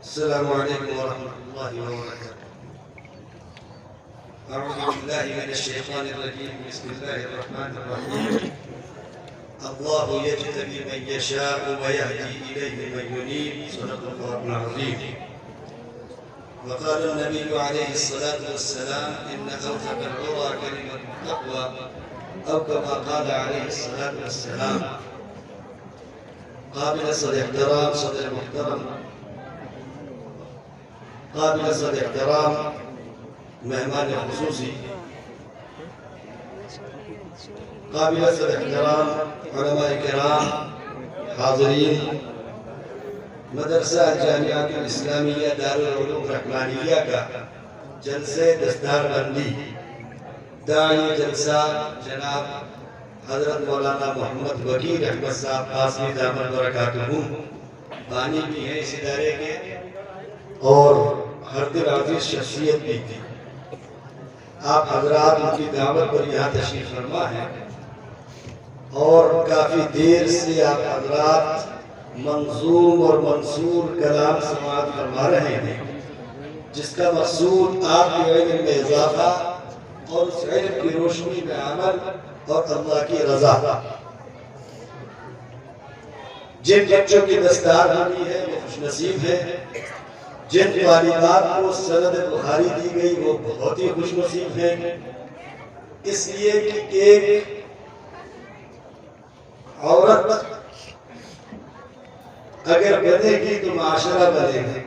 السلام عليكم ورحمة الله وبركاته. أعوذ بالله من الشيطان الرجيم. بسم الله الرحمن الرحيم. الله يجتبي من يشاء ويهدي إليه من ينيب. صدق الله العظيم. وقال النبي عليه الصلاة والسلام: إن أوثق العرى كلمة التقوى، أو كما قال عليه الصلاة والسلام. قابل صدر احترام، صدر محترم، قابل صدر احترام مہمان خصوصی، قابل صدر احترام علماء کرام، حاضرین، مدرسہ جامعہ الاسلامیہ دارالعلوم رحمانیہ کا جلسے دستار بندی، داعی جلسہ جناب حضرت مولانا محمد وکیل احمد صاحب قاسمی دامت برکاتہ بانی بھی ہیں اس ادارے کے، اور ہر دل عزیز شخصیت بھی تھی۔ آپ حضرات ان کی دعوت پر یہاں تشریف فرما ہیں، اور کافی دیر سے آپ حضرات منظوم اور منصور کلام سماعت فرما رہے ہیں، جس کا مقصود آپ کے علم میں اضافہ اور اس علم کی روشنی میں عمل اور اللہ کی رضا۔ جن بچوں کی دستار بنی ہے وہ خوش نصیب ہے، جن طالبات کو سند بخاری دی گئی وہ بہت ہی خوش نصیب ہیں، اس لیے کہ ایک عورت اگر بنے گی تو معاشرہ بنے گا،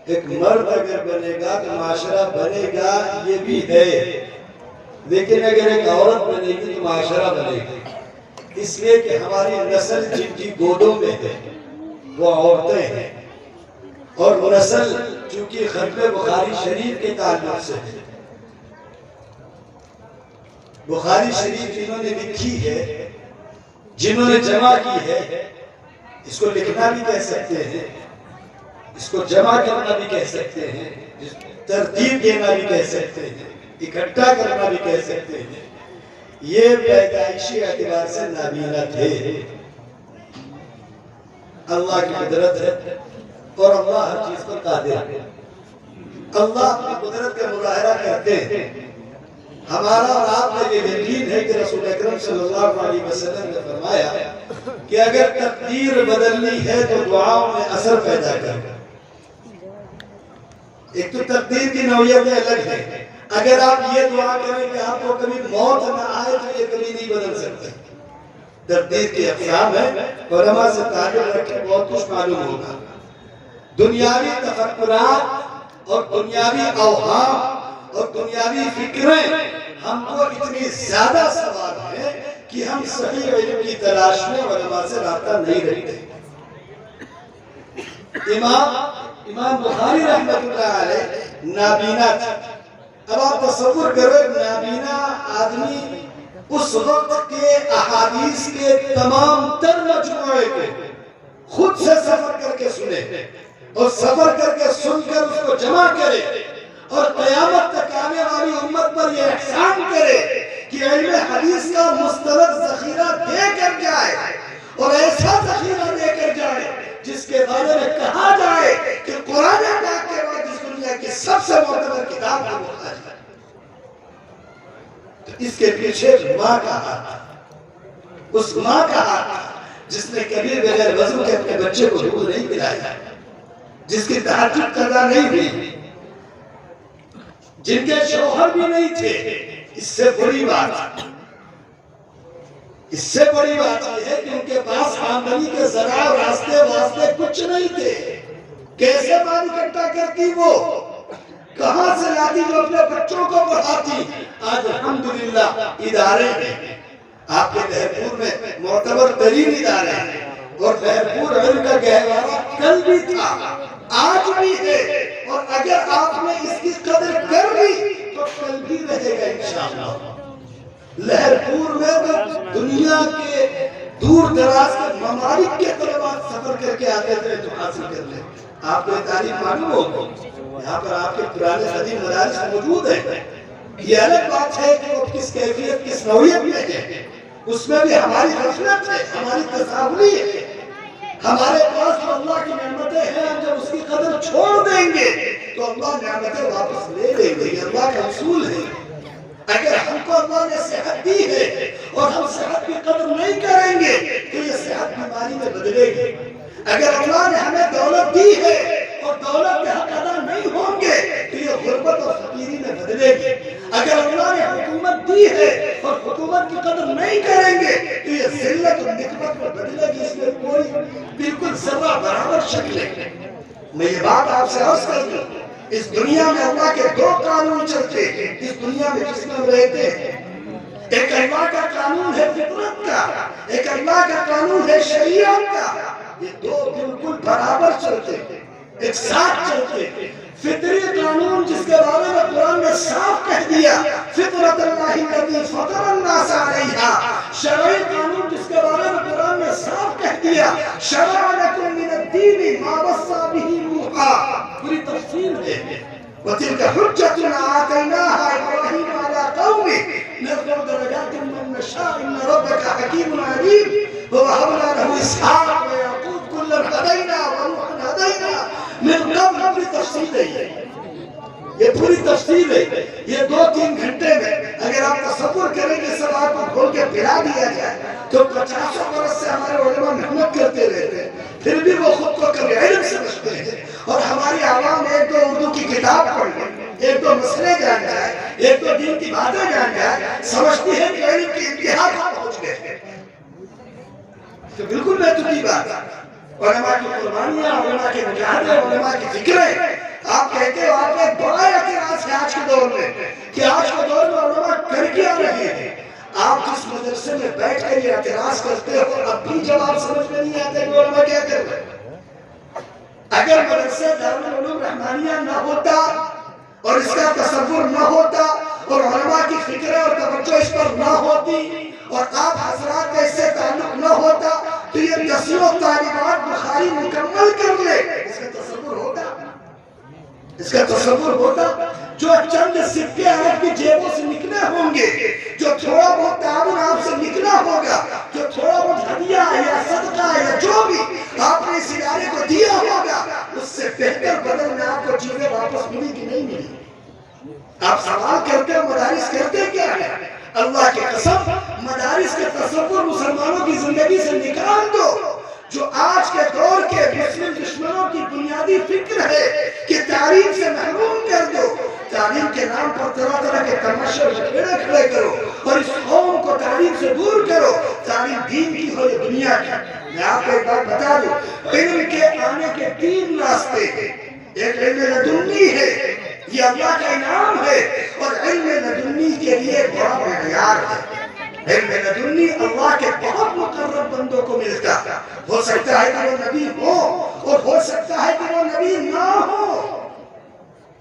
ایک مرد اگر بنے گا تو معاشرہ بنے گا، یہ بھی ہے، لیکن اگر ایک عورت بنے گی تو معاشرہ بنے گا، اس لیے کہ ہماری نسل جن کی گودوں میں ہے وہ عورتیں ہیں، اور نسل چونکہ ختم بخاری شریف کے تعلق سے ہے۔ بخاری شریف جنہوں نے لکھی ہے، جنہوں نے جمع کی ہے، اس کو لکھنا بھی کہہ سکتے ہیں، اس کو جمع کرنا بھی کہہ سکتے ہیں، ترتیب دینا بھی کہہ سکتے ہیں، اکٹھا کرنا بھی کہہ سکتے ہیں، یہ پیدائشی اعتبار سے نابینا تھے۔ اللہ کی قدرت ہے اور اللہ ہر چیز پر قادر ہے، اللہ اپنی قدرت کا مظاہرہ کرتے ہیں۔ ہمارا اور آپ کا یہ یقین ہے کہ رسول اکرم صلی اللہ علیہ وسلم نے فرمایا کہ اگر تقدیر بدلنی ہے تو دعاؤں میں اثر پیدا کر۔ ایک تو تقدیر کی نوعیت الگ ہے، اگر آپ یہ دعا کریں کہ آپ کو کبھی موت نہ آئے تو یہ کبھی نہیں بدل سکتے۔ تقدیر کی اقسام ہے، علماء سے تعلق رکھیں بہت کچھ معلوم ہوگا۔ دنیاوی تفکرات اور دنیاوی اوہام اور دنیاوی فکریں ہم کو اتنی زیادہ سوال ہیں کہ ہم صحیح علم کی تلاش میں علماء سے رابطہ نہیں رکھتے۔ امام بخاری رحمت اللہ علیہ نابینا تھا۔ اب آپ تصور کرو ایک نابینا آدمی اس وقت کے احادیث کے تمام تر مجموعے کو خود سے سفر کر کے سنے اور سفر کر کے سن کر اس کو جمع کرے اور قیامت تک آنے والی امت پر یہ احسان کرے کہ علم حدیث کا مستند ذخیرہ دے کر جائے، اور ایسا ذخیرہ دے کر جائے جس کے بارے میں کہا جائے کہ قرآن پاک کے بعد اس دنیا کی سب سے معتبر کتاب ہے بخاری۔ تو اس کے پیچھے ماں کا ہاتھ تھا، اس ماں کا ہاتھ تھا جس نے کبھی بغیر وضو کے اپنے بچے کو دودھ نہیں پلایا، جس کی تہجد قضا نہیں ہوئی، جن کے شوہر بھی نہیں تھے۔ اس سے بڑی بات یہ ہے کہ ان کے پاس آمدنی کے ذرائع راستے واسطے کچھ نہیں تھے۔ کیسے مال اکٹھا کرتی وہ، کہاں سے لاتی جو اپنے بچوں کو پڑھاتی؟ آج الحمدللہ ادارے ہیں، آپ کے لہرپور میں معتبر ترین ادارے ہیں، اور لہرپور علم کا گہوارہ کل بھی تھا، آج بھی ہے، اور اگر آپ نے اس کی قدر کر لی تو کل بھی رہے گا انشاءاللہ۔ لہرپور میں تو دنیا کے دور دراز کے ممالک کے طلباء سفر کر کے آتے تھے تو حاصل کر لیں۔ آپ کو یہ تعریف معلوم ہوگی، یہاں پر آپ کے پرانے قدیم مدارس موجود ہیں۔ یہ الگ بات ہے کہ وہ کس کیفیت کس نوعیت میں ہے، اس میں بھی ہماری غفلت ہے، ہماری تصاولی ہے، ہمارے پاس جو اللہ کی نعمتیں ہیں ہم جب اس کی قدر چھوڑ دیں گے تو اللہ نعمتیں واپس لے لیں گے. یہ اللہ کا اصول ہے. اگر ہم کو اللہ نے صحت دی ہے اور ہم صحت کی قدر نہیں کریں گے تو یہ صحت بیماری میں بدلے گی. اگر اللہ نے ہمیں دولت دی ہے اور دولت کے حق ادا نہیں ہوں گے تو یہ غربت اور فقیری میں بدلے گی. اگر اللہ نے حکومت دی ہے اور حکومت کی قدر نہیں کریں گے تو یہ ذلت اور نکبت میں بدلے گی. اس میں کوئی بالکل ذرہ برابر شک نہیں. میں یہ بات آپ سے عرض کر دوں, اس دنیا میں اللہ کے دو قانون چلتے ہیں. اس دنیا میں جس میں ہم رہتے ہیں, ایک اللہ کا قانون ہے فطرت کا, ایک اللہ کا قانون ہے شریعت کا. یہ دو بالکل برابر چلتے ہیں, ایک ساتھ چلتے ہیں. فطری قانون جس کے بارے میں قرآن نے صاف کہہ دیا, فطرت اللہ التی فطر الناس علیہا. شرعی قانون جس کے بارے میں قرآن نے صاف کہہ دیا, شرع لکم من الدین ما وصى به نوحا. پوری تفصیل ہے. وَتِلْكَ حُجَّتُنَا آتَيْنَاهَا إِبْرَاهِيمَ عَلَىٰ قَوْمِهِ نَرْفَعُ دَرَجَاتٍ مَّن نَّشَاءُ إِنَّ رَبَّكَ حَكِيمٌ عَلِيمٌ. وَوَهَبْنَا لَهُ إِسْحَاقَ وَيَعْقُوبَ كُلًّا هَدَيْنَا وَنُوحًا هَدَيْنَا من قبل. پوری تفصیل ہے, یہ پوری تفصیل ہے. یہ 2-3 گھنٹے میں اگر آپ تصور کریں کہ سب آپ کو کھول کے پلا دیا جائے تو 50 برس سے ہمارے علماء محنت کرتے رہتے ہیں, پھر بھی وہ خود کو کبھی علم سمجھتے ہیں. اور ہماری عوام ایک دو اردو کی کتاب پڑھ لے, ایک دو مسئلے جان جائے, ایک دو دین کی باتیں جان جائے, سمجھتی ہے کہ علم کی انتہا پر پہنچ گئے. تو بالکل بیتوتی بات ہے. علماء کی قربانیاں, علماء کے مجاہدے, علماء کی فکریں. آپ کہتے ہو آپ نے بڑا اعتراض ہے آج کے دور میں کہ آج کے دور میں علماء کر کیا رہے ہیں. آپ جس مدرسے میں بیٹھ کر یہ اعتراض کرتے ہو اب بھی جواب سمجھ میں نہیں آتے کہ علماء کیا کر رہے ہیں. اگر مدرسہ دارالعلوم رحمانیہ نہ ہوتا اور اس کا تصور نہ ہوتا اور علماء کی فکر اور توجہ اس پر نہ ہوتی اور آپ حضرات کا اس سے تعلق نہ ہوتا تو یہ 10 طالبات بخاری مکمل کر لے. اس کا تصور ہوتا, اس کا تصور ہوتا. جو چند سکے آپ کی جیبوں سے نکلے ہوں گے, جو تھوڑا بہت تعاون آپ سے نکلا ہوگا, جو تھوڑا بہت ہدیہ یا صدقہ یا جو بھی آپ نے اس ادارے کو دیا ہوگا, اس سے بہتر بدل میں آپ کو چیزیں واپس ملی کہ نہیں ملی. آپ سوال کرتے ہو مدارس کرتے کیا ہے؟ اللہ کی قسم مدارس کے تصور مسلمانوں کی زندگی سے نکال دو. جو آج کے دور کے مسلم دشمنوں کی بنیادی فکر ہے کہ تعلیم سے محروم کر دو, تعلیم کے نام پر طرح طرح کے تماشے کھڑے کرو اور اس قوم کو تعلیم سے دور کرو. تعلیم دین کی ہو یا دنیا کی. میں آپ کو ایک بات بتا دوں, علم کے آنے کے 3 راستے ہیں. ایک علم لدنی ہے, یہ اللہ کا انعام ہے, اور علم لدنی کے لیے بڑا معیار ہے. علم لدنی اللہ کے بہت مقرب بندوں کو ملتا. ہو سکتا ہے کہ وہ نبی ہو اور ہو سکتا ہے کہ وہ نبی نہ ہو.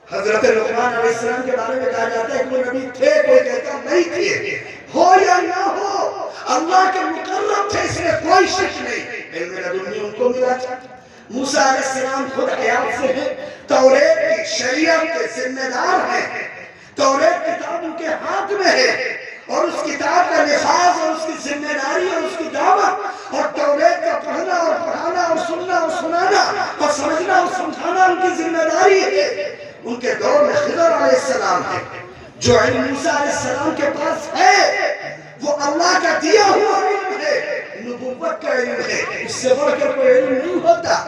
حضرت لقمان علیہ السلام کے بارے میں کہا جاتا ہے کہ وہ نبی تھے, کوئی کہتا نہیں تھے. ہو یا نہ ہو اللہ کے مقرب تھے, اس میں کوئی شک نہیں. علم لدنی ان کو ملا تھا. موسیٰ علیہ السلام خود حیات سے ہیں, توریت کی شریعت کے ذمہ دار ہیں. توریت کتاب ان کے ہاتھ میں ہے اور اس کتاب کا نفاذ اور اس کی ذمہ داری اور اس کی دعوت اور توریت کا پڑھنا اور پڑھانا اور سننا اور سنانا اور سمجھنا اور سمجھانا ان کی ذمہ داری ہے. ان کے دور میں خضر علیہ السلام ہے. جو علم موسیٰ علیہ السلام کے پاس ہے وہ اللہ کا دیا ہوا علم ہے, نبوت کا علم ہے. اس سے بڑھ کر کوئی علم نہیں ہوتا,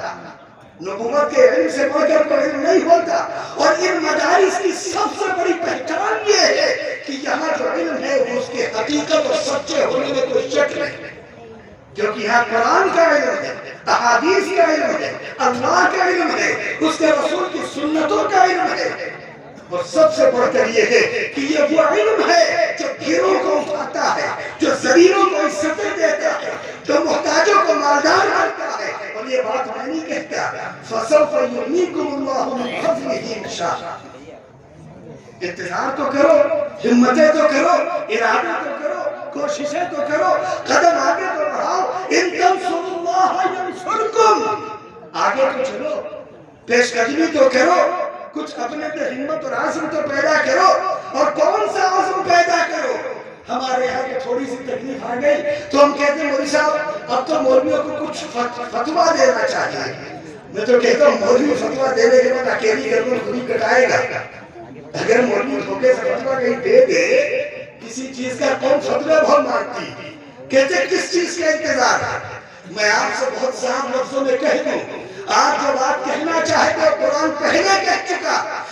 نبوت کے علم سے بڑھ کر کوئی علم نہیں ہوتا. اور ان مدارس کی سب سے بڑی پہچان یہ ہے کہ یہاں جو علم ہے وہ اس کے حقیقت اور سچے ہونے میں کوئی شک نہیں, کیونکہ یہاں قرآن کا علم ہے, احادیث کا علم ہے, اللہ کا علم ہے, اس کے رسول کی سنتوں کا علم ہے. اور سب سے بڑھ کر یہ ہے کہ یہ وہ علم ہے جو گھروں کو اٹھاتا ہے, جو ذلیلوں کو عزتیں دیتا ہے, جو محتاجوں کو مالدار کرتا ہے. اور یہ بات میں نہیں کہتا, فَسَوْفَ يُغْنِيكُمُ اللَّهُ مِنْ فَضْلِهِ إِنْ شَاءَ. انتظار تو کرو, ہمتیں تو کرو, ارادہ تو کرو, کوششیں تو کرو, قدم آگے تو بڑھاؤ. إِن تَنْصُرُوا اللَّهَ يَنْصُرْكُمْ. آگے تو چلو, پیش قدمی تو کرو, کچھ اپنے اندر ہمت اور عزم تو پیدا کرو. اور کون سا عزم پیدا کرو؟ ہمارے یہاں کی تھوڑی سی تکلیف آ گئی تو ہم کہتے ہیں مولوی صاحب اب تو مولویوں کو کچھ فتویٰ دینا چاہیے. میں تو کہتا ہوں مولوی فتویٰ دینے کے بعد اکیلی گردن خود ہی کٹائے گا. اگر مولوی دھوکے سے فتویٰ کہیں دے دے کسی چیز کا قوم فتویٰ بہت مانگتی کہتے کس چیز کا انتظار ہے. میں آپ سے بہت صاف لفظوں میں کہہ دوں آپ جو بات کہنا چاہتے ہو قرآن پہلے کہہ چکا.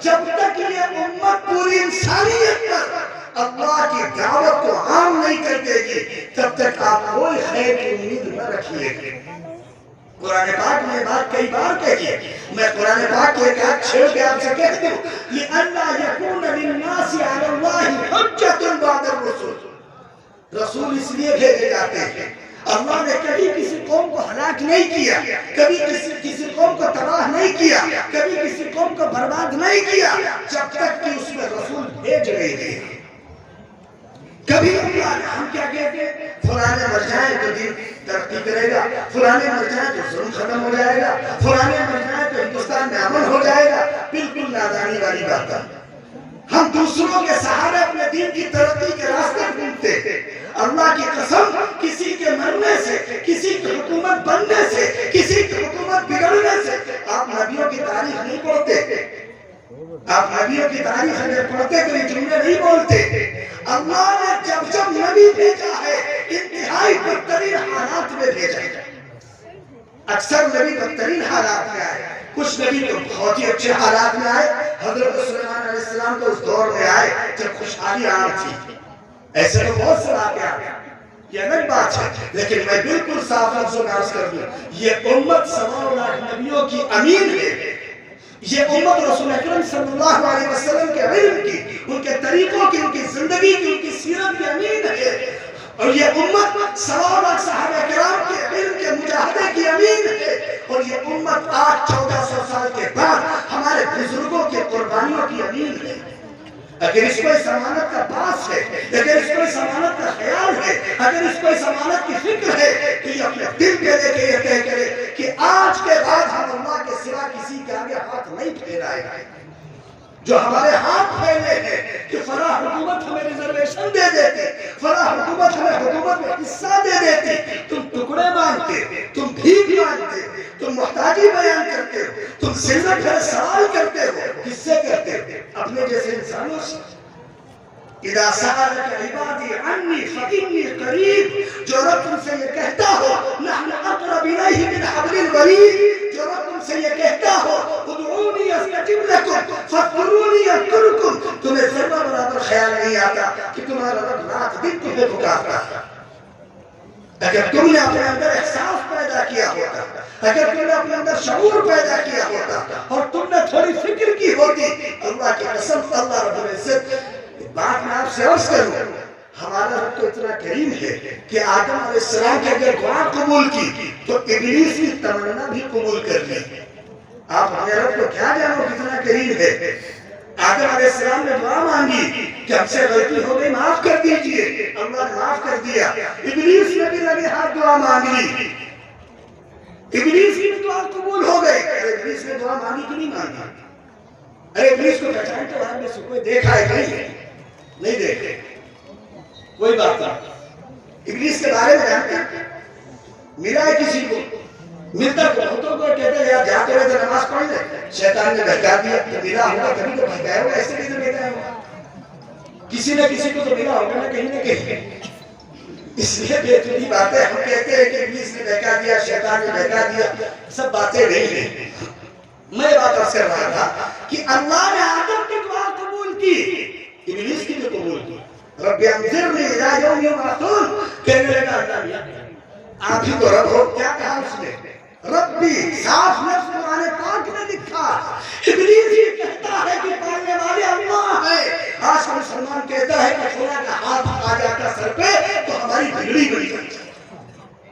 جب تک یہ امت پوری انسانیت پر اللہ کی دعوت کو عام نہیں کر دے گی تب تک آپ کوئی خیر کی امید نہ رکھیے. قرآن پاک میں بات کئی بار کہی ہے. میں قرآن پاک کے ایک آیت چھیڑ کے آپ سے کہتا ہوں لِأَلَّا يَكُونَ لِلنَّاسِ عَلَى اللَّهِ حُجَّةٌ بَعْدَ الرُّسُلِ. رسول اس لیے بھیجے جاتے ہیں اللہ نے کبھی کسی قوم کو ہلاک نہیں کیا, کبھی کسی قوم کو تباہ نہیں کیا, کبھی کسی قوم کو برباد نہیں کیا جب تک کہ اس میں رسول بھیج نہیں گئے. کبھی ہم کیا کہتے ہیں فلانے مر جائیں تو دین ترقی کرے گا, فلانے مر جائیں تو ظلم ختم ہو جائے گا, فلانے مر جائیں تو ہندوستان میں امن ہو جائے گا. بالکل نادانی والی بات ہے. ہم دوسروں کے سہارے اپنے دین کی ترقی کے راستے ڈھونڈتے ہیں. اللہ کی قسم کسی کے مرنے سے, کسی کی حکومت بننے سے, کسی کی حکومت بگڑنے سے آپ نبیوں کی تاریخ نہیں پڑھتے. آپ نبیوں کی تاریخ اگر پڑھتے تو یہ جملے نہیں بولتے. اللہ نے جب جب نبی بھیجا ہے انتہائی بدترین حالات میں بھیجا ہے. اکثر نبی بدترین حالات میں آئے, کچھ نبی تو بہت ہی اچھے حالات میں آئے. حضرت سلیمان علیہ السلام تو اس دور میں آئے جب خوشحالی عام تھی. ایسے تو بہت سے واقعات ہیں, یہ الگ بات ہے. لیکن میں بالکل صاف لفظوں میں عرض کر دوں یہ امت 1.25 لاکھ نبیوں کی امین ہے. یہ امت رسول اکرم صلی اللہ علیہ وسلم کے علم کی, ان کے طریقوں کی, ان کی زندگی کی, ان کی سیرت کی امین ہے. اور یہ امت 1.25 لاکھ صحابہ کرام کے علم کے مجاہدے کی امین ہے. اور یہ امت 1400 سال کے بعد ہمارے بزرگوں کے قربانیوں کی امین ہے. اگر اس کو اس امانت کا پاس ہے, اگر اس کو اس امانت کا خیال ہے, اگر اس کو اس امانت کی فکر ہے تو یہ اپنے دل پہ لے کے یہ کہہ کرے کہ آج کے بعد ہم اللہ کے سوا کسی کے آگے ہاتھ نہیں پھیلائے گا. جو ہمارے ہاتھ پھیلے ہیں کہ فلاں حکومت ہمیں ریزرویشن دے دیتی, فلاں حکومت ہمیں حکومت میں حصہ دے دیتی, تم ٹکڑے مانگتے, تم بھیک مانگتے, تم محتاجی بیان کرتے ہو, تم سلسلہ پھر سوال کرتے ہو, کس سے کرتے ہو؟ اپنے جیسے انسانوں سے. اذا سألك عبادي عني فإني قریب, جو رب تم سے یہ کہتا ہو نحن اقرب الیہ من حبل الورید, جو رب تم سے یہ کہتا ہو ادعونی استجب لکم فاذکرونی اذکرکم, تمہیں ذرہ برابر خیال نہیں آتا کہ تمہارا رب رات دن تمہیں پکارتا ہے. اگر تم نے اپنے اندر احساس پیدا کیا ہوتا, اگر تم نے اپنے اندر شعور پیدا کیا ہوتا اور تم نے تھوڑی فکر کی ہوتی, اللہ کی قسم اللہ رب العزت بات میں آپ سے عرض کروں ہمارا رب تو اتنا کریم ہے کہ آدم علیہ السلام کی اگر دعا قبول کی تو ابلیس کی تمنا بھی قبول کر لی. آپ ہمیں رب کو کیا جانو کتنا کریم ہے. آدم علیہ السلام نے دعا مانگی کہ ہم سے غلطی ہو گئی معاف کر دیجئے, اللہ نے معاف کر دیا. ابلیس نے بھی لگے ہاتھ دعا مانگ لی, ابلیس کی بھی دعا قبول ہو گئی. ابلیس نے دعا مانگی کہ نہیں مانگی؟ ارے ابلیس کو پہچان کے بعد میں سے کوئی دیکھا ہے نہیں دیکھے, کوئی بات نہیں. ابلیس کے بارے میں جانتے ہیں, ملا ہے کسی کو, ملتا کو بہتوں کو کہتے ہیں یار جاتے رہے تو نماز پڑھ لے, شیطان نے بہکا دیا تو ملا ہوگا کبھی تو بہکایا ہوگا, ایسے نہیں تو ملا ہوگا, کسی نے کسی کو تو ملا ہوگا نا کہیں نہ کہیں. اس لیے بہتری باتیں ہم کہتے ہیں کہ ابلیس نے بہکا دیا, شیطان نے بہکا دیا, سب باتیں نہیں ہیں. میں بات عرض کر رہا تھا کہ اللہ نے آدم کی دعا قبول کی, ابلیس کی بھی قبول کی. رب انظرنی الی یوم یبعثون, کہنے لگا اللہ میاں آپ ہی تو رب ہو. کیا کہا اس نے؟ ربی, صاف لفظ قرآن پاک میں لکھا. ابلیس یہ کہتا ہے کہ پالنے والے اللہ ہے. آج مسلمان کہتا ہے کہ خدا کا ہاتھ آ جاتا سر پہ تو ہماری بگڑی بڑی جاتی.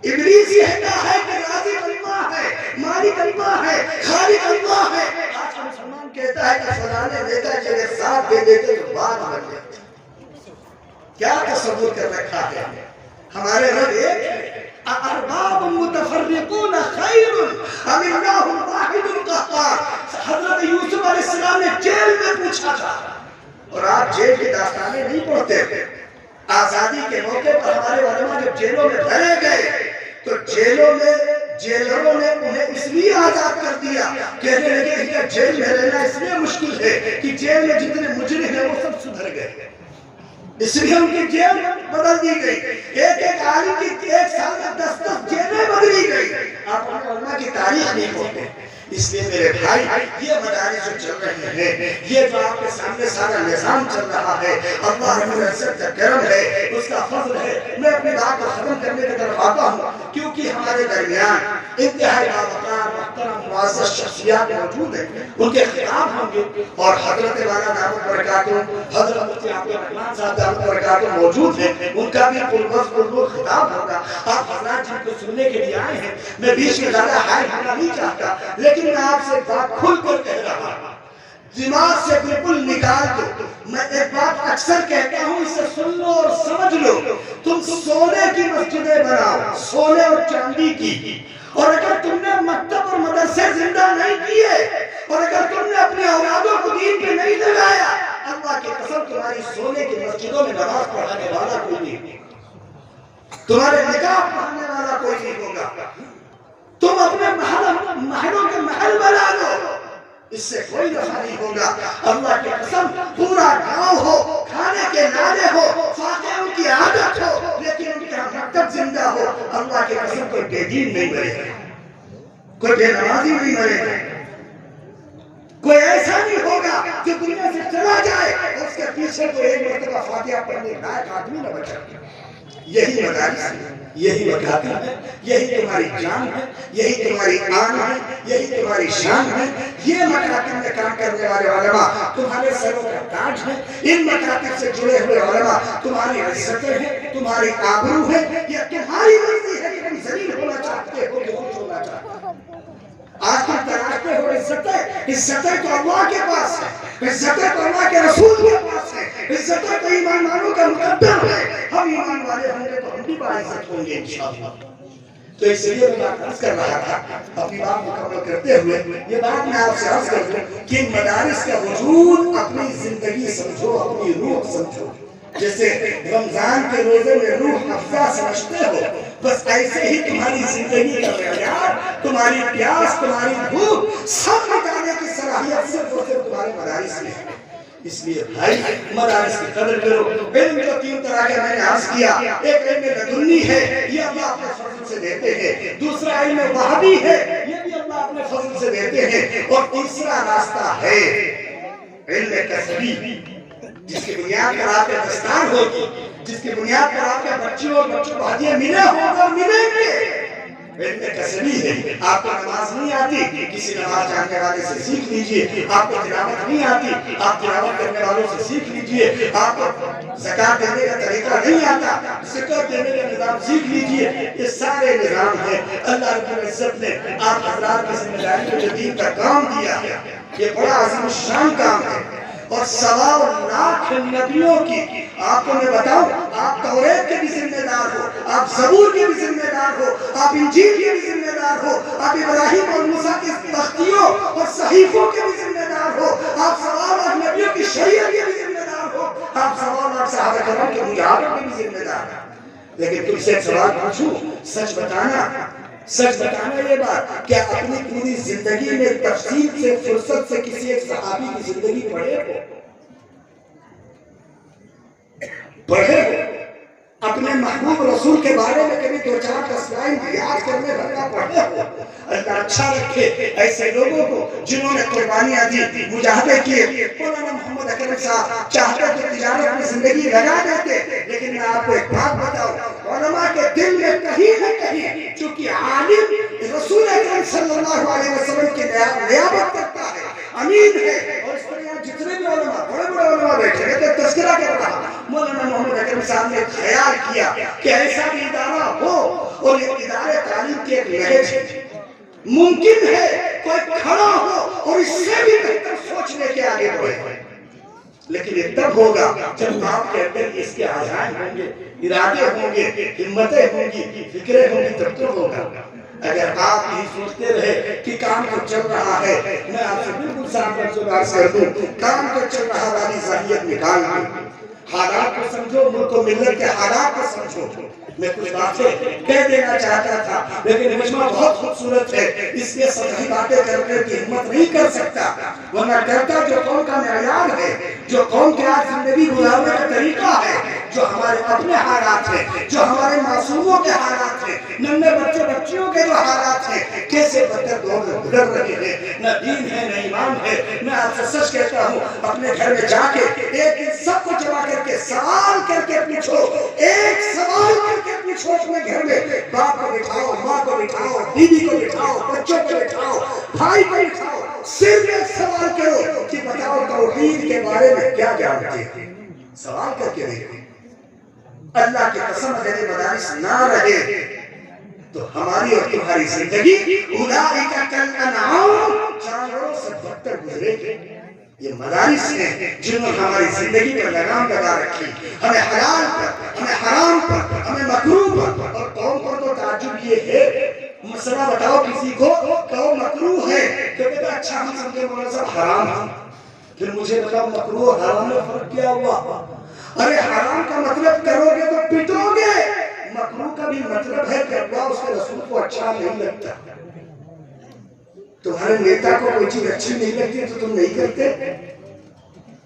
ابلیس یہ کہتا ہے کہ رازق اللہ ہے, مالک اللہ ہے, خالق اللہ ہے. آج کا مسلمان کہتا ہے کہ فلانے نیتا جی اگر ساتھ دے دیتے تو بات بن جاتی. کیا تصور کر رکھا ہے؟ ہمارے رب ایک ہے. ارباب متفرقون خیر ام اللہ الواحد القہار. حضرت یوسف علیہ السلام نے جیل میں پوچھا تھا, اور آپ جیل کی داستانیں نہیں پڑھتے تھے. آزادی کے موقع پر ہمارے علماء جب جیلوں میں بھرے گئے تو جیلوں میں جیلروں نے انہیں اس لیے آزاد کر دیا، کہنے لگے کہ جیل میں رہنا اس لیے مشکل ہے کہ جیل میں جتنے مجرم ہیں وہ سب سدھر گئے، اس لیے ان کی جیل بدل دی گئی۔ ایک عالم کی 1 سال میں 10 جیلیں بدلی گئی۔ آپ علماء کی تاریخ نہیں پڑھتے، اس لیے میرے بھائی یہ مدارس جو چل رہے ہیں، یہ جو آپ کے سامنے سارا نظام چل رہا ہے، اللہ رب العزت کا کرم ہے، اس کا فضل ہے۔ میں اپنی بات کو ختم کرنے کی طرف آتا ہوں، کیونکہ ہمارے درمیان انتہائی باوقار محترم معزز شخصیات موجود ہیں، ان کے خطاب ہوں گے، اور حضرت والا دعوت برکاتہ، حضرت مفتی عبد الرحمن صاحب دعوت برکاتہ موجود ہیں، ان کا بھی پرنور خطاب ہوگا۔ آپ حضرات جن کو سننے کے لیے آئے ہیں، میں بیچ میں زیادہ ہائے ہونا نہیں چاہتا، لیکن میں آپ سے بات کھل کر کہہ رہا ہوں، دماغ سے بالکل نکال دو۔ میں ایک بات اکثر کہتا ہوں، اسے سن لو اور سمجھ لو، تم سونے کی مسجدیں بناؤ، سونے اور چاندی کی، اور اگر تم نے مکتب اور مدرسے زندہ نہیں کیے، اور اگر تم نے اپنے اولادوں کو دین پہ نہیں لگایا، اللہ کی قسم تمہاری سونے کی مسجدوں میں نماز پڑھانے والا کوئی نہیں، تمہارے نکاح پڑھانے والا کوئی نہیں ہوگا۔ تم اپنے محلوں کے محل بنا دو، اس سے کوئی نفع نہیں ہوگا۔ اللہ کی قسم پورا گاؤں ہو، کھانے کے نالے ہو، فاتح ان کی عادت ہو، لیکن ان کے مکتب زندہ ہو، اللہ کی قسم کوئی بے دین نہیں مرے گا، کوئی بے نمازی نہیں مرے گا، کوئی ایسا نہیں ہوگا جو دنیا سے چلا جائے اور اس کے پیچھے کوئی ایک مرتبہ فاتحہ پڑھنے لائق آدمی نہ بچا۔ یہی مدارس ہے، یہی مکاتب ہے، یہی تمہاری جان ہے، یہی تمہاری آن ہے، یہی تمہاری شان ہے۔ یہ مکاتب میں کام کرنے والے علماء تمہارے سروں کا تاج ہے، ان مکاتب سے جڑے ہوئے علماء تمہاری عزتیں ہیں، تمہاری آبرو ہے، یہ تمہاری مرضی ہے کہ تم ذلیل ہونا چاہتے ہو کہ خوش ہونا چاہتے ہو۔ آج تم تراشتے ہو عزتیں، عزتیں تو اللہ کے پاس ہے، عزتیں تو اللہ کے رسول کے پاس ہے، عزتیں تو ایمان والوں کا مقدر ہے۔ ہم ایمان والے ہوں گے تو ہم بھی باعزت ہوں گے انشاءاللہ۔ تو اس لیے میں بات عرض کر رہا تھا، اپنی بات مکمل کرتے ہوئے یہ بات میں آپ سے عرض کر دوں کہ مدارس کا وجود اپنی زندگی سمجھو، اپنی روح سمجھو۔ جیسے رمضان کے روزے میں روح افزا سمجھتے ہو، بس ایسے ہی تمہاری زندگی کا معیار، تمہاری پیاس، تمہاری بھوک سب مٹانے کی صلاحیت صرف اور صرف تمہارے مدارس میں ہے۔ اس لیے بھائی مدارس کی قدر کرو۔ علم تو 3 طرح کا میں نے عرض کیا، ایک علم لدنی ہے، یہ اللہ اپنے فضل سے دیتے ہیں، دوسرا علم وہابی ہے، یہ بھی اللہ اپنے فضل سے دیتے ہیں، اور تیسرا راستہ ہے علم کسبی، جس کی بنیاد پر آپ کا دستان ہوگی، جس کی بنیاد پر آپ کے بچوں اور بچوں کو ہدیے ملے ہوگا، ملیں گے۔ علم کسبی ہے، آپ کو نماز نہیں آتی، کسی نماز جاننے والے سے سیکھ لیجئے، آپ کو تلاوت نہیں آتی، آپ تلاوت کرنے والوں سے سیکھ لیجئے، آپ کو زکوٰۃ دینے کا طریقہ نہیں آتا، زکوٰۃ دینے کا نظام سیکھ لیجئے۔ یہ سارے نظام ہیں، اللہ رب العزت نے آپ حضرات کی ذمہ داری کو جو دین کا کام دیا ہے، یہ بڑا عظیم شان کام ہے، اور 1.25 لاکھ نبیوں کی آپ کو میں بتاؤں، آپ توریت کے بھی ذمہ دار ہو، آپ زبور کے بھی ذمہ دار ہو، آپ انجیل کے بھی ذمہ دار ہو، آپ ابراہیم اور موسیٰ کی تختیوں اور صحیفوں کے بھی ذمہ دار ہو، آپ 1.25 لاکھ نبیوں کی شریعت کے بھی ذمہ دار ہو، آپ 1.25 لاکھ صحابہ کرام کے مجاہدوں کے بھی ذمہ دار ہیں۔ لیکن تم سے ایک سوال پوچھوں، سچ بتانا یہ بات، کیا اپنی پوری زندگی میں تفصیل سے فرصت سے کسی ایک صحابی کی زندگی پڑھے ہو؟ اپنے محبوب رسول کے بارے میں کبھی 2-4 تسلائم یاد کرنے بھرنا پڑھے ہو؟ اللہ اچھا رکھے ایسے لوگوں کو جنہوں نے قربانیاں دی، مجاہدے کیے۔ مولانا محمد اکرم صاحب چاہتے تو تجارت میں زندگی لگا دیتے، لیکن میں آپ کو ایک بات بتاؤں، علماء کے دل میں کہیں نہ کہیں چونکہ عالم رسول اکرم صلی اللہ علیہ وسلم کی نیابت کرتا ہے، امین ہے، اور اس پر یہاں جتنے بھی علماء بڑے بڑے علماء بیٹھے ہیں، تو تذکرہ کر رہا مولانا محمد اکرم صاحب نے خیال کیا کہ ایسا بھی ادارہ ہو، اور یہ ادارے تعلیم کی ایک نہج ہے، ممکن ہے کوئی کھڑا ہو اور اس سے بھی بہتر سوچنے کے آگے بڑھے، لیکن یہ تب ہوگا جب آپ کے اندر اس کے عزائم ہوں گے، ارادے ہوں گے، ہمتیں ہوں گی، فکریں ہوں گی، تب تو ہوگا۔ اگر آپ یہی سوچتے رہے کہ کام تو چل رہا ہے، میں آپ سے بالکل صاف عرض کر دوں، کام تو چل رہا والی ذہنیت نکال دیں۔ حالات کو سمجھو، ملک و ملت کے حالات کو سمجھو۔ میں کچھ باتیں کہہ دینا چاہتا تھا لیکن مجمع بہت خوبصورت ہے، اس لیے سطحی باتیں کرنے کی ہمت نہیں کر سکتا، ورنہ کرتا جو قوم کا معیار ہے، جو قوم کے آج زندگی گزارنے کا طریقہ ہے، جو ہمارے اپنے حالات ہیں، جو ہمارے معصوموں کے حالات ہیں، ننھے بچے بچیوں کے جو حالات ہیں، کیسے بدتر دور میں گزر رہے ہیں، نہ دین ہے نہ ایمان ہے۔ میں آپ سے سچ کہتا ہوں، اپنے گھر میں جا کے ایک دن سب کو جمع کر کے سوال کر کے پوچھو، ایک سوال کر کے پوچھو اپنے گھر میں، باپ کو بٹھاؤ، ماں کو بٹھاؤ، بیوی کو بٹھاؤ، بچوں کو بٹھاؤ، بھائی کو بٹھاؤ، صرف ایک سوال کرو کہ بتاؤ توحید کے بارے میں کیا جانتے ہیں؟ سوال کر کے دیکھو۔ اللہ کی قسم اگر یہ مدارس نہ رہے تو ہماری اور تمہاری زندگی اولئک کالانعام، جانوروں سے بدتر گزرے گی۔ یہ مدارس ہیں جنہوں نے ہماری زندگی پر لگام لگا رکھی، ہمیں حلال پر، ہمیں حرام پر، ہمیں مکروہ پر۔ اور قوم کو تو تعجب یہ ہے، مسئلہ بتاؤ کسی کو کہو مکروہ ہے تو کہتا اچھا ہم سمجھے مولانا صاحب حرام ہے، پھر مجھے بتاؤ مکروہ حرام میں فرق کیا ہوا؟ ارے حرام کا مطلب کرو گے تو پٹو گے، مکروہ کا بھی مطلب ہے کہ اللہ اس کے رسول کو اچھا نہیں لگتا۔ تمہارے نیتا کو کوئی چیز اچھی نہیں لگتی تو تم نہیں کرتے،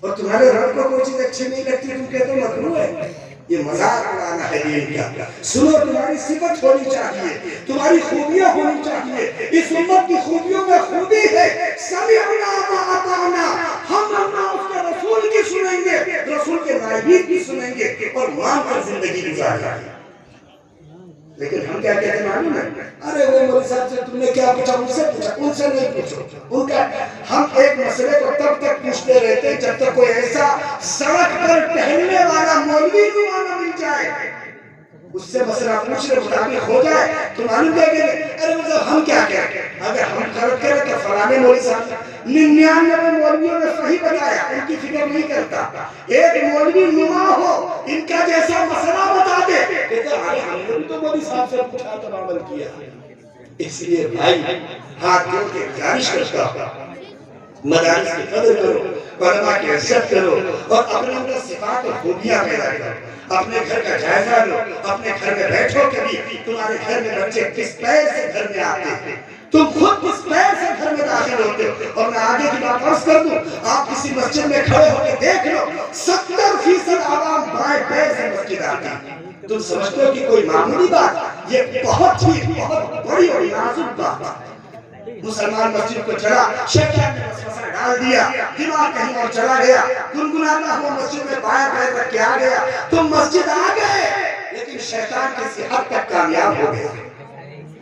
اور تمہارے رب کو کوئی چیز اچھی نہیں لگتی تم کہتے ہو مکروہ ہے۔ یہ مذاق اڑانا ہے دین کا۔ سنو، تمہاری صفت ہونی چاہیے، تمہاری خوبیاں ہونی چاہیے۔ اس امت کی خوبیوں میں خوبی ہے سمعنا واطعنا، ہم اللہ اس کے رسول کی سنیں گے، رسول کے نائبین کی سنیں گے اور مان کر زندگی گزاریں گے۔ لیکن ہم کیا کہتے ہیں معلوم ہے؟ ارے وہ مولوی صاحب سے تم نے کیا پوچھا؟ ان سے پوچھا، ان سے نہیں پوچھو ان کا۔ ہم ایک مسئلے کو تب تک پوچھتے رہتے ہیں جب تک کوئی ایسا سڑک پر ٹہلنے والا مولوی نمانہ مل جائے، اس سے مسئلہ پوچھنے مطابق ہو جائے تو معلوم کیا کہ ارے مطلب ہم کیا کہتے ہیں؟ اگر ہم غلط کریں تو فلانے مولوی صاحب 99 مولویوں نے صحیح بتایا، ان کی فکر نہیں کرتا۔ ایک مولوی نما ہو ان کا جیسا مسئلہ بتا دے، کہتے ہیں ہم نے بھی تو مولوی صاحب سے پوچھا تو عمل کیا۔ اس لیے بھائی ہاتھ جوڑ کے گزارش کرتا ہوں، مدارس کی قدر کرو، علماء کی عزت کرو اور اپنے اندر صفات اور خوبیاں پیدا کرو۔ اپنے گھر کا جائزہ لو، اپنے گھر میں بیٹھو کبھی تمہارے گھر میں بچے کس پیر سے گھر میں آتے ہیں، تم خود کس پیر سے گھر میں داخل ہوتے ہو۔ اور میں آگے کی بات عرض کر دوں، آپ کسی مسجد میں کھڑے ہو کے دیکھ لو 70% عوام بائیں پیر سے مسجد آتی ہے۔ تم سمجھتے ہو کہ کوئی معمولی بات؟ یہ بہت بڑی اور نازک بات ہے۔ مسلمان مسجد کو چلا، شیطان نے وسوسہ ڈال دیا، دماغ کہیں اور چلا گیا، گنگناتا ہوا مسجد میں بائیں پیر رکھ کے آ گیا، تم مسجد آ گئے لیکن شیطان کسی حد تک کامیاب ہو گیا۔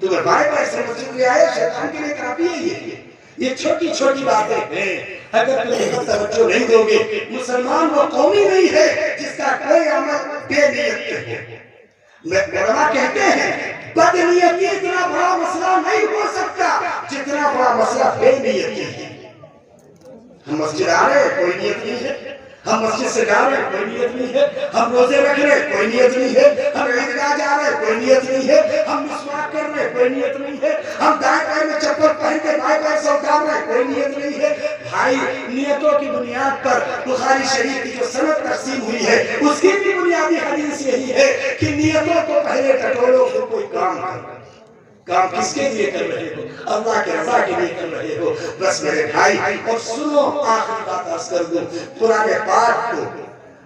تمہیں بائیں پیر سے مسجد لے آئے، شیطان کے لیے کافی ہے۔ یہ چھوٹی چھوٹی باتیں ہیں، اگر تم توجہ نہیں دو گے، مسلمان وہ قومی نہیں ہے جس کا کوئی عمل بے نیت ہو۔ علماء کہتے ہیں بد نیتی اتنا بڑا مسئلہ نہیں ہو سکتا جتنا بڑا مسئلہ بے نیتی ہے۔ ہم مسجد آ رہے ہیں، کوئی نیت نہیں ہے، ہم مسجد سے جا رہے ہیں، کوئی نیت نہیں ہے، ہم روزے رکھ رہے ہیں، کوئی نیت نہیں ہے، ہم عیدگاہ جا رہے ہیں، کوئی نیت نہیں ہے، ہم مسواک کر رہے ہیں، کوئی نیت نہیں ہے، ہم دائیں پیر میں چپل پہن کے بائیں پیر سے اتار رہے ہیں، کوئی نیت نہیں ہے۔ بھائی نیتوں کی بنیاد پر بخاری شریف کی جو سند تقسیم ہوئی ہے اس کی بھی بنیادی حدیث یہی ہے کہ نیتوں کو پہلے ٹٹولو پھر کوئی کام کرو۔ کام کس کے لیے کر رہے ہو؟ اللہ کے رضا کے لیے کر رہے ہو۔ بس میرے بھائی، اور سنو آخری بات عرض کر دوں، قرآن پاک کو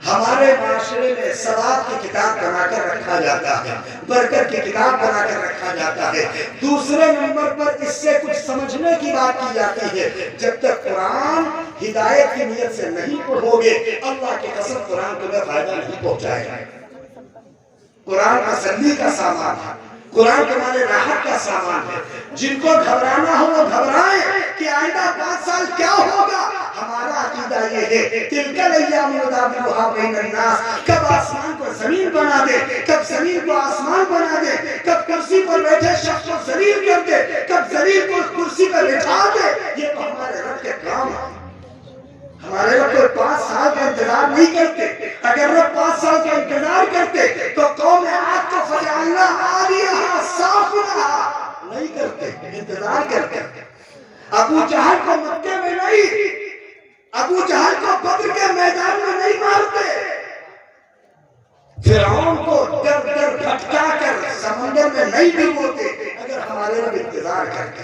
ہمارے معاشرے میں ثواب کی کتاب بنا کر رکھا جاتا ہے، برکت کی کتاب بنا کر رکھا جاتا ہے۔ دوسرے نمبر پر اس سے کچھ سمجھنے کی بات کی جاتی ہے، جب تک قرآن ہدایت کی نیت سے نہیں پڑھو گے اللہ کی قسم قرآن تمہیں فائدہ نہیں پہنچائے گا۔ قرآن تسلی کا سامان ہے، قرآن تمہارے راحت کا سامان ہے۔ جن کو گھبرانا ہو وہ گھبرائیں کہ آئندہ 5 سال کیا ہوگا۔ ہمارا عقیدہ یہ ہے تلک الایام نداولها بین الناس، کب آسمان کو زمین بنا دے، کب زمین کو آسمان بنا دے، کب کرسی پر بیٹھے شخص کو ذلیل کر دے، کب ذلیل کو کرسی پر بٹھا دے، یہ تو ہمارے رب کے کام ہے۔ ہمارے رب کو 5 سال کا انتظار نہیں کرتے۔ اگر رب 5 سال کا انتظار کرتے تو قوم عاد کو فجعلنا عالیہا سافلہا نہیں کرتے، انتظار کرتے۔ ابو جہل کو مکے میں نہیں، ابو جہل کو بدر کے میدان میں نہیں مارتے، نہیں بھی ہوتے اگر ہمارے رب انتظار کرتے،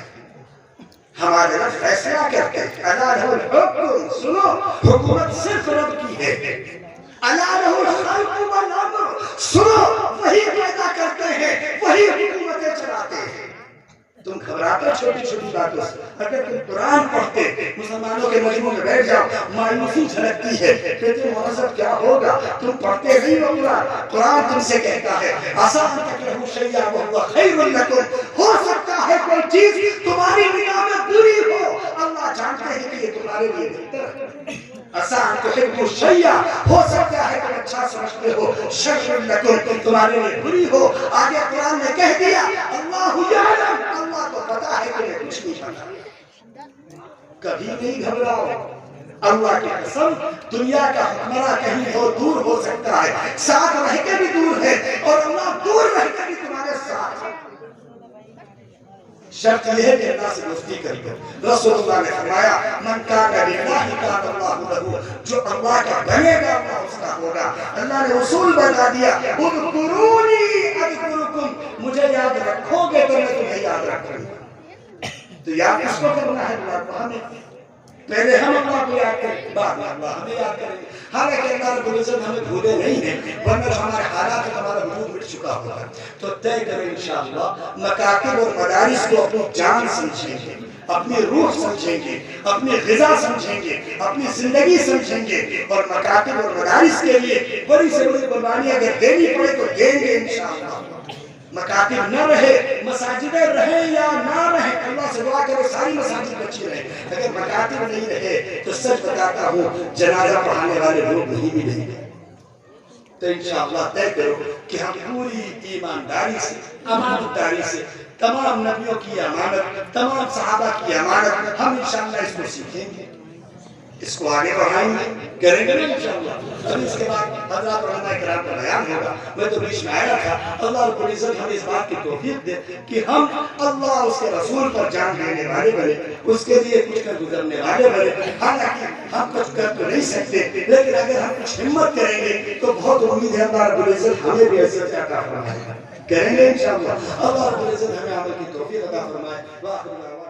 ہمارے رب فیصلہ کرتے۔ الا لہ الحکم، سنو حکومت صرف رب کی ہے۔ الا لہ الخلق والامر، سنو وہی پیدا کرتے ہیں، وہی حکومتیں چلاتے ہیں۔ تم گھبراتے چھوٹی چھوٹی باتوں سے، اگر تم قرآن پڑھتے، مسلمانوں کے مجموع میں بیٹھ جاؤ، مایوسی جھلکتی ہے، کہتے مہذب کیا ہوگا، تم پڑھتے نہیں ہو قرآن۔ قرآن تم سے کہتا ہے عسیٰ ان تکرہوا شیئا وہو خیر لکم، ہو سکتا ہے کوئی چیز تمہاری نگاہ میں بری ہو، اللہ جانتے ہیں کہ یہ تمہارے لیے بہتر ہے۔ عسیٰ ان تحبوا شیئا، ہو سکتا ہے تم اچھا سمجھتے ہو، شر لکم، تمہارے لیے بری ہو۔ آگے قرآن نے کہہ دیا اللہ یعلم، اللہ کو پتا ہے کہ میں کچھ نہیں پتا۔ کبھی نہیں گھبراؤ، اللہ کی قسم دنیا کا حکمراں کہیں ہو دور ہو سکتا ہے، ساتھ رہ کے بھی دور ہے، اور اللہ دور رہ کے بھی تمہارے ساتھ ہے۔ شرط یہ ہے کہ اللہ سے دوستی کریے۔ رسول اللہ نے فرمایا من کان للہ کان اللہ لہ، جو اللہ کا بنے گا اللہ اس کا ہوگا۔ اللہ نے اصول بتا دیا اذکرونی اذکرکم، مجھے یاد رکھو گے تو میں تمہیں یاد رکھوں گا۔ تو یاد کس کو کرنا ہے؟ اللہ کو ہمیں، پہلے ہم اللہ کو یاد کریں، بعد میں اللہ ہمیں یاد کریں گے۔ حالانکہ اللہ رب العزت ہمیں بھولے نہیں ہیں، ورنہ ہمارے حالات میں ہمارا وجود مٹ چکا ہوگا۔ تو طے کریں انشاءاللہ مکاتب اور مدارس کو اپنی جان سمجھیں گے، اپنی روح سمجھیں گے، اپنی غذا سمجھیں گے، اپنی زندگی سمجھیں گے، اور مکاتب اور مدارس کے لیے بڑی سے بڑی قربانی اگر دینی پڑے تو دیں گے انشاءاللہ۔ مکاتب نہ رہے، مساجدیں رہیں یا نہ رہیں، اللہ سے دعا کرے ساری مساجد بچی رہے، اگر مکاتب نہیں رہے تو سچ بتاتا ہوں جنازہ پڑھانے والے لوگ نہیں بھی نہیں رہے۔ تو انشاءاللہ طے کرو کہ ہم پوری ایمانداری سے، امانتداری سے، تمام نبیوں کی امانت، تمام صحابہ کی امانت، ہم انشاءاللہ اس کو سیکھیں گے، اس کو آگے بڑھائیں گے، کریں گے انشاءاللہ۔ اب اس کے بعد حضرات علماء کرام کا بیان ہوگا، میں تو بیچ میں آیا تھا۔ اللہ رب العزت ہمیں اس بات کی توفیق دے کہ ہم اللہ اس کے رسول پر جان دینے والے بنے، اس کے لیے کچھ کر گزرنے والے بنے۔ حالانکہ ہم کچھ کر تو نہیں سکتے، لیکن اگر ہم کچھ ہمت کریں گے تو بہت امید ہے اللہ رب العزت ہمیں بھی عزت عطا فرمائے گا، کریں گے انشاءاللہ۔ اللہ رب العزت ہمیں عمل کی توفیق عطا فرمائے۔